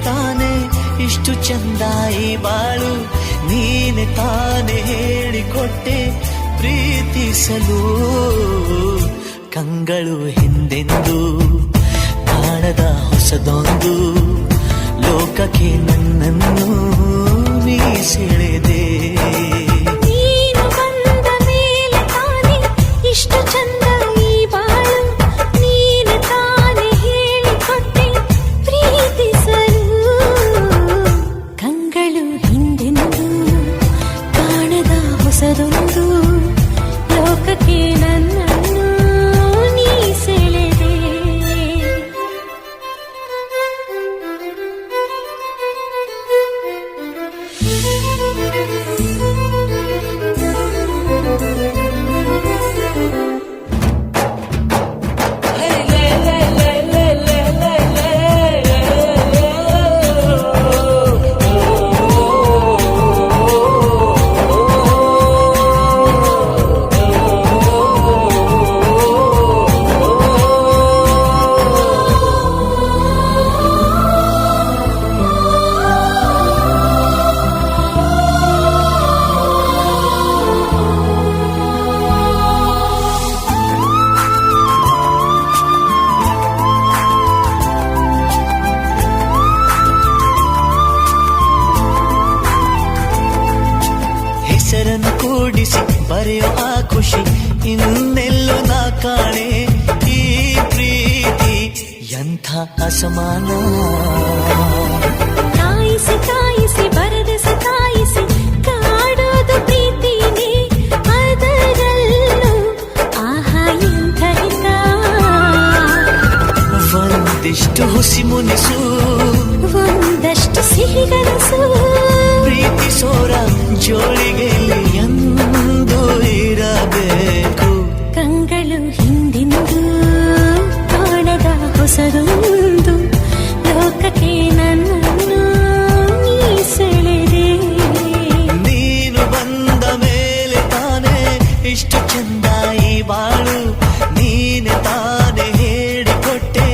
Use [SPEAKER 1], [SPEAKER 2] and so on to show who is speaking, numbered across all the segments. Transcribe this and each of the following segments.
[SPEAKER 1] ತಾನೆ ಇಷ್ಟು ಚಂದಾಯಿ ಬಾಳು, ನೀನೆ ತಾನೆ ಹೇಳಿಕೊಟ್ಟೆ ಪ್ರೀತಿಸಲು. ಕಂಗಳು ಹಿಂದೆಂದು ಕಾಣದ ಹೊಸದೊಂದು ಲೋಕಕ್ಕೆ ನನ್ನನ್ನು ನೀ ಸೆಳೆದೆ.
[SPEAKER 2] ನೀನು ಬಂದ ಮೇಲೆ ತಾನೆ ಇಷ್ಟು ಚಂದ ಈ ಬಾಳು, ನೀನು ತಾನೆ ಹೇಳಿಕೊಟ್ಟೆ ಪ್ರೀತಿಸಲು. ಕಂಗಳು ಹಿಂದೆಂದು ಕಾಣದ ಹೊಸದೊಂದು ಲೋಕಕ್ಕೆ ನನ್ನನ್ನು ನೀ ಸೆಳೆದೆ.
[SPEAKER 1] ಹೆಸರನ್ನು ಕೂಡಿಸಿ ಬರೆಯೋ ಆ ಖುಷಿ ಇನ್ನೆಲ್ಲೋ ನಾ ಕಾಣೆ. ಈ ಪ್ರೀತಿ ಎಂಥ ಅಸಮಾನ.
[SPEAKER 2] ಕಾಯಿಸಿ ಕಾಯಿಸಿ ಬರೆದ ಸತಾಯಿಸಿ ಕಾಡೋದು ಪ್ರೀತಿನೇ, ಅದರಲ್ಲೂ ಆಹಾ ಎಂಥ ಹಿತ.
[SPEAKER 1] ಒಂದಿಷ್ಟು ಹುಸಿ ಮುನಿಸು,
[SPEAKER 2] ಒಂದಷ್ಟು ಸಿಹಿಗನಸು,
[SPEAKER 1] ಪ್ರೀತಿಸೋರ ಜೋಳಿಗೆ ಎಂದು ಇರಬೇಕು.
[SPEAKER 2] ಕಂಗಳು ಹಿಂದಿಂದು ಕಾಣದ ಹೊಸದೊಂದು ಲೋಕಕ್ಕೆ ನನ್ನನ್ನು ನೀ ಸೆಳೆದೆ.
[SPEAKER 1] ನೀನು ಬಂದ ಮೇಲೆ ತಾನೆ ಇಷ್ಟು ಚಂದಾಯಿ ಬಾಳು, ನೀನೆ ತಾನೆ ಹೇಳಿಕೊಟ್ಟೆ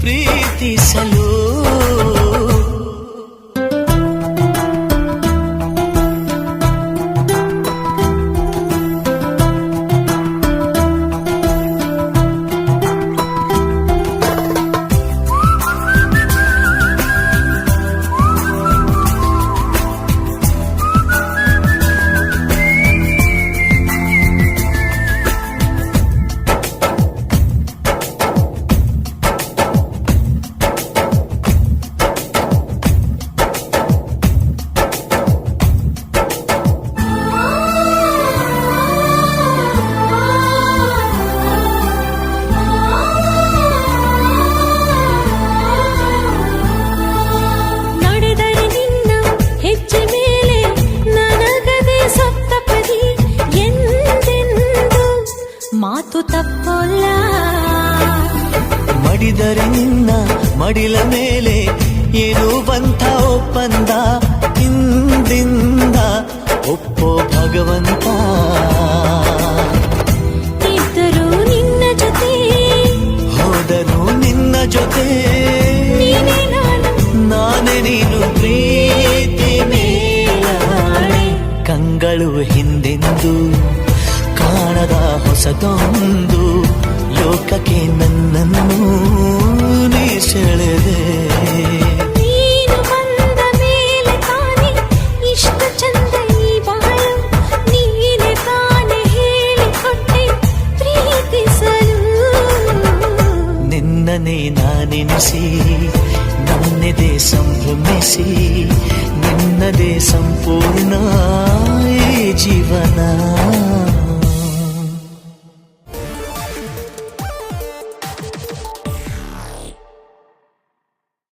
[SPEAKER 1] ಪ್ರೀತಿಸಲು.
[SPEAKER 2] ಮಾತು ತಪ್ಪಲ್ಲ,
[SPEAKER 1] ಮಡಿದರೆ ನಿನ್ನ ಮಡಿಲ ಮೇಲೆ ಏನು ಬಂತ ಒಪ್ಪಂದ, ಹಿಂದಿಂದ ಒಪ್ಪೋ ಭಗವಂತ.
[SPEAKER 2] ಇದ್ದರೂ ನಿನ್ನ ಜೊತೆ,
[SPEAKER 1] ಹೋದರೂ ನಿನ್ನ ಜೊತೆ,
[SPEAKER 2] ನೀನೇ ನಾನು,
[SPEAKER 1] ನಾನೇ ನೀನು ಪ್ರೀತಿ ಮೇಲಾಣೆ. ಕಂಗಳು ಹಿಂದೆಂದು ಕಾಣದ ಹೊಸದೊಂದು ಲೋಕಕ್ಕೆ ನನ್ನನ್ನು ನೀ ಸೆಳೆದೆ.
[SPEAKER 2] ನೀನು ಬಂದ ಮೇಲೆ ತಾನೆ ಇಷ್ಟು ಚಂದ ಈ ಬಾಳು, ನೀನೆ ತಾನೆ ಹೇಳಿಕೊಟ್ಟೆ ಪ್ರೀತಿಸಲು.
[SPEAKER 1] ನಿನ್ನನೇ ನಾನೆನಿಸಿ ನನ್ನೆದೆ ಸಂಭ್ರಮಿಸಿ, ನಿನ್ನದೇ ಸಂಪೂರ್ಣ ಈ ಜೀವನ.